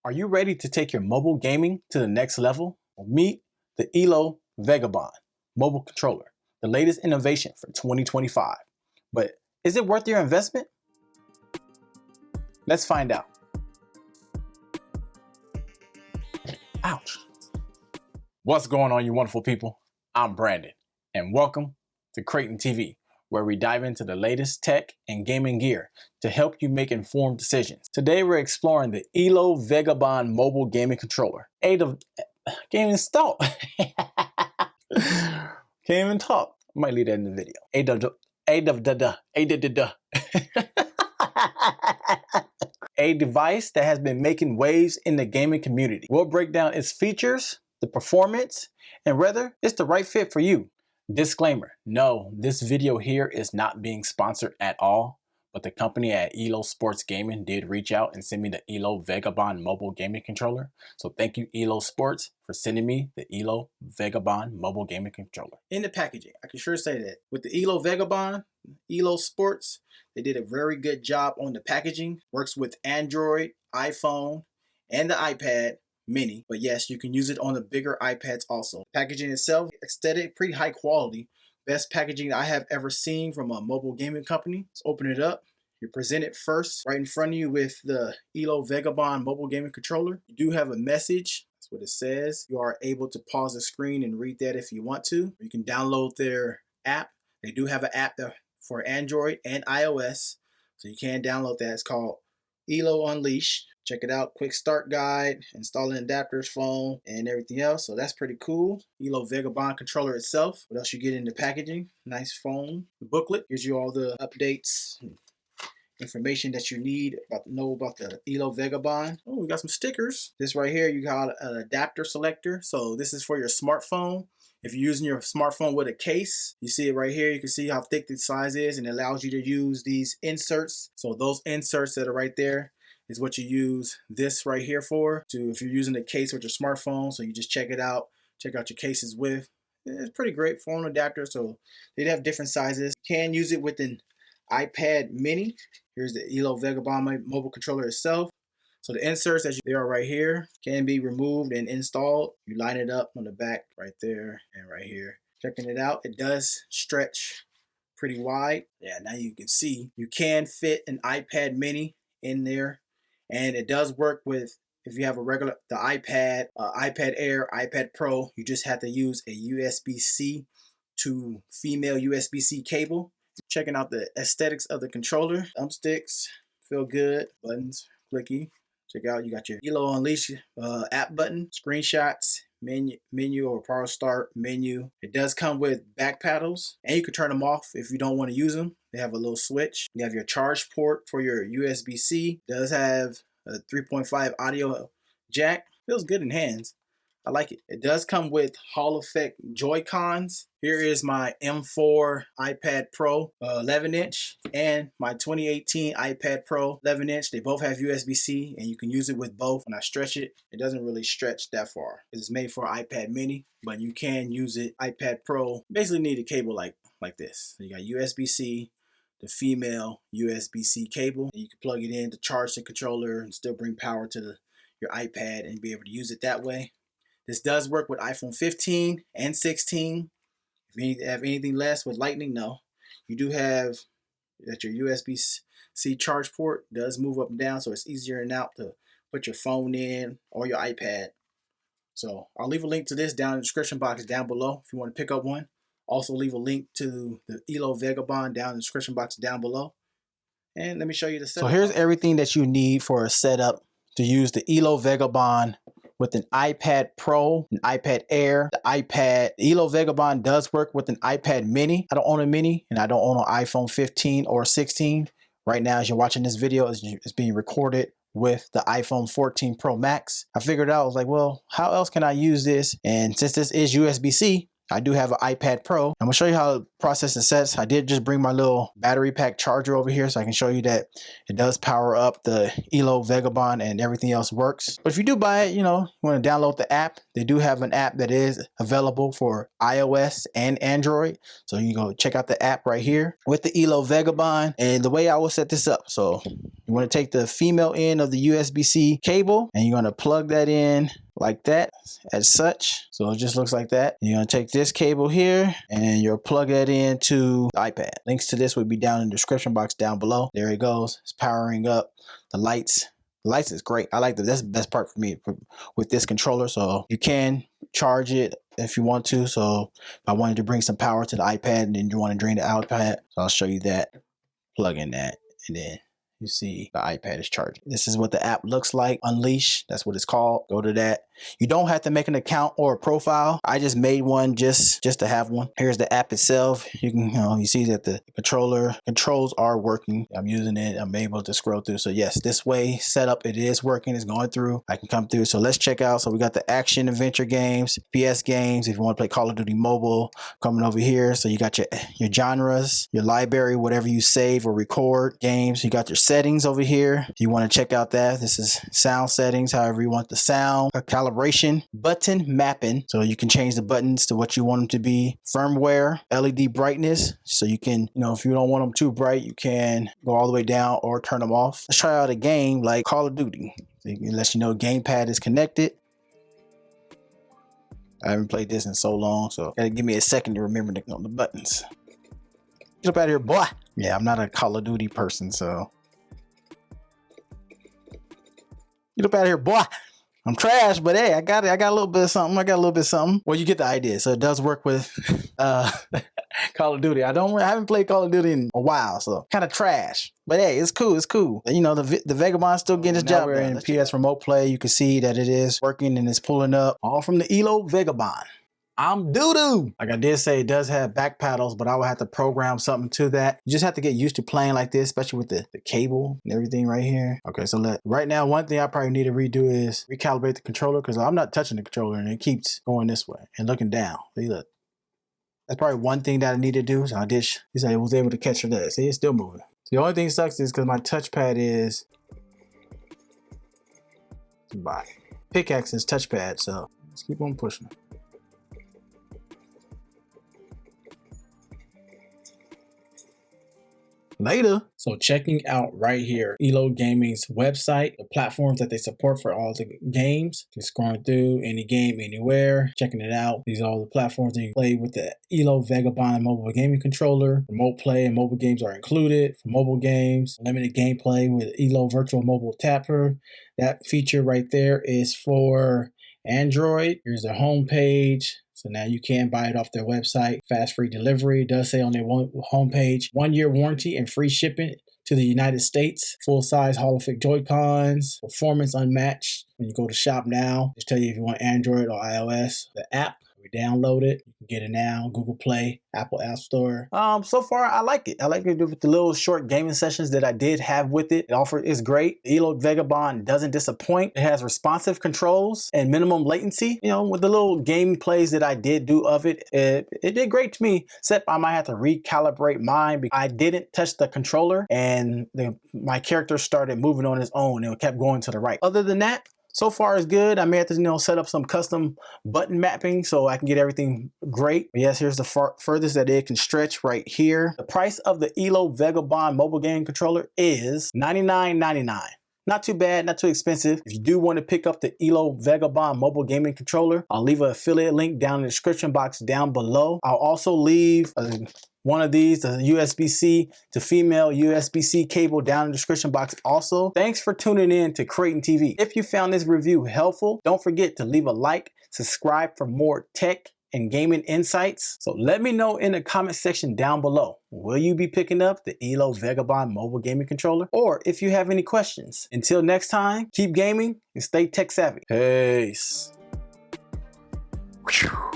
Are you ready to take your mobile gaming to the next level? Well, meet the Elo Vagabond mobile controller, the latest innovation for 2025. But is it worth your investment? Let's find out. Ouch. What's going on, you wonderful people? I'm Brandon, and welcome to CraytonTv, where we dive into the latest tech and gaming gear to help you make informed decisions. Today, we're exploring the Elo Vagabond mobile gaming controller. Can't even talk. Can't even talk. I might leave that in the video. A device that has been making waves in the gaming community. We'll break down its features, the performance, and whether it's the right fit for you. Disclaimer, no, this video here is not being sponsored at all, but the company at Elo Sports Gaming did reach out and send me the Elo Vagabond mobile gaming controller. So thank you, Elo Sports, for sending me the Elo Vagabond mobile gaming controller. In the packaging, I can sure say that with the Elo Vagabond, Elo Sports, they did a very good job on the packaging. Works with Android, iPhone, and the iPad mini, but yes, you can use it on the bigger iPads also. Packaging itself, aesthetic, pretty high quality. Best packaging I have ever seen from a mobile gaming company. Let's open it up. You're presented first right in front of you with the Elo Vagabond mobile gaming controller. You do have a message. That's what it says. You are able to pause the screen and read that if you want to. You can download their app. They do have an app for Android and iOS, so you can download that. It's called Elo Unleashed. Check it out. Quick start guide, installing adapters, phone, and everything else. So that's pretty cool. Elo Vagabond controller itself. What else you get in the packaging? Nice phone. The booklet gives you all the updates, information that you need about to know about the Elo Vagabond. Oh, we got some stickers. This right here, you got an adapter selector. So this is for your smartphone. If you're using your smartphone with a case, you see it right here. You can see how thick the size is, and it allows you to use these inserts. So those inserts that are right there is what you use this right here for. If you're using a case with your smartphone, so you just check it out, check out your cases with. It's pretty great phone adapter, so they have different sizes. You can use it with an iPad mini. Here's the Elo Vagabond mobile controller itself. So the inserts, as they are right here, can be removed and installed. You line it up on the back right there and right here. Checking it out, it does stretch pretty wide. Yeah, now you can see you can fit an iPad mini in there. And it does work with, if you have the iPad, iPad Air, iPad Pro, you just have to use a USB-C to female USB-C cable. Checking out the aesthetics of the controller. Thumbsticks, feel good. Buttons, clicky. Check out, you got your Elo Unleashed app button, screenshots, menu or power start menu. It does come with back paddles, and you can turn them off if you don't want to use them. They have a little switch. You have your charge port for your USB-C. Does have a 3.5 audio jack. Feels good in hands. I like it. It does come with Hall Effect Joy-Cons. Here is my M4 iPad Pro 11-inch and my 2018 iPad Pro 11-inch. They both have USB-C, and you can use it with both. When I stretch it, it doesn't really stretch that far. It's made for iPad mini, but you can use it. iPad Pro basically need a cable like this. So you got USB-C, the female USB-C cable. And you can plug it in to charge the controller and still bring power to your iPad and be able to use it that way. This does work with iPhone 15 and 16. If you have anything less with Lightning, no. You do have that your USB-C charge port does move up and down, so it's easier now to put your phone in or your iPad. So I'll leave a link to this down in the description box down below if you want to pick up one. Also leave a link to the Elo Vagabond down in the description box down below. And let me show you the setup. So here's everything that you need for a setup to use the Elo Vagabond with an iPad Pro, an iPad Air, the iPad. The Elo Vagabond does work with an iPad mini. I don't own a mini, and I don't own an iPhone 15 or 16. Right now, as you're watching this video, it's being recorded with the iPhone 14 Pro Max. I figured out, I was like, well, how else can I use this? And since this is USB-C, I do have an iPad Pro. I'm gonna show you how to process the sets. I did just bring my little battery pack charger over here so I can show you that it does power up the Elo Vagabond and everything else works. But if you do buy it, you know, you want to download the app. They do have an app that is available for iOS and Android. So you go check out the app right here with the Elo Vagabond. And the way I will set this up, so you want to take the female end of the USB-C cable and you're going to plug that in like that, as such. So it just looks like that. You're going to take this cable here and you'll plug that into the iPad. Links to this would be down in the description box down below. There it goes. It's powering up the lights. The lights is great. I like that. That's the best part for me with this controller. So you can charge it if you want to. So if I wanted to bring some power to the iPad and then you want to drain the iPad, so I'll show you that. Plug in that and then you see the iPad is charging. This is what the app looks like. Unleash, that's what it's called. Go to that. You don't have to make an account or a profile. I just made one just to have one. Here's the app itself. You can, you see that the controls are working. I'm using it. I'm able to scroll through. So yes, this way setup, it is working. It's going through. I can come through. So let's check out. So we got the action adventure games, PS games. If you want to play Call of Duty Mobile, coming over here. So you got your genres, your library, whatever you save or record games. You got your settings over here. If you want to check out that, this is sound settings, however you want the sound, calibration, button mapping, so you can change the buttons to what you want them to be, firmware, LED brightness, so you can, if you don't want them too bright, you can go all the way down or turn them off. Let's try out a game like Call of Duty. It lets you know gamepad is connected. I haven't played this in so long, so gotta give me a second to remember the buttons. Get up out of here, boy. Yeah, I'm not a Call of Duty person, so get up out of here, boy. I'm trash, but hey, I got a little bit of something. Well, you get the idea. So it does work with Call of Duty. I haven't played Call of Duty in a while, so kind of trash. But hey, it's cool. It's cool. The Vagabond's still getting his job. We're in PS Remote Play. You can see that it is working and it's pulling up all from the Elo Vagabond. I'm doo-doo. Like I did say, it does have back paddles, but I will have to program something to that. You just have to get used to playing like this, especially with the cable and everything right here. Okay, so right now, one thing I probably need to redo is recalibrate the controller because I'm not touching the controller and it keeps going this way and looking down. See, look. That's probably one thing that I need to do. So I was able to catch that. See, it's still moving. The only thing that sucks is because my touchpad is by pickaxe's touchpad. So let's keep on pushing. Later. So checking out right here, Elo Gaming's website, the platforms that they support for all the games. Just scrolling through any game, anywhere, checking it out. These are all the platforms that you play with the Elo Vagabond mobile gaming controller. Remote play and mobile games are included. For mobile games, limited gameplay with Elo Virtual Mobile Tapper. That feature right there is for Android. Here's their home page. So now you can buy it off their website. Fast free delivery. It does say on their homepage, 1-year warranty and free shipping to the United States. Full size holographic Joy-Cons. Performance unmatched. When you go to shop now, just tell you if you want Android or iOS. The app, we download it. You can get it now. Google Play, Apple App Store. So far, I like it. I like it with the little short gaming sessions that I did have with it. It's great. The Elo Vagabond doesn't disappoint. It has responsive controls and minimum latency. With the little game plays that I did do of it, it did great to me. Except I might have to recalibrate mine because I didn't touch the controller and my character started moving on its own and it kept going to the right. Other than that, so far is good. I may have to, set up some custom button mapping so I can get everything great. But yes, here's the furthest that it can stretch right here. The price of the Elo Vagabond mobile gaming controller is $99.99. Not too bad, not too expensive. If you do want to pick up the Elo Vagabond mobile gaming controller, I'll leave an affiliate link down in the description box down below. I'll also leave one of these, the USB-C to female USB-C cable down in the description box also. Thanks for tuning in to CraytonTv. If you found this review helpful, don't forget to leave a like, subscribe for more tech and gaming insights. So let me know in the comment section down below. Will you be picking up the Elo Vagabond mobile gaming controller? Or if you have any questions. Until next time, keep gaming and stay tech savvy. Peace. Whew.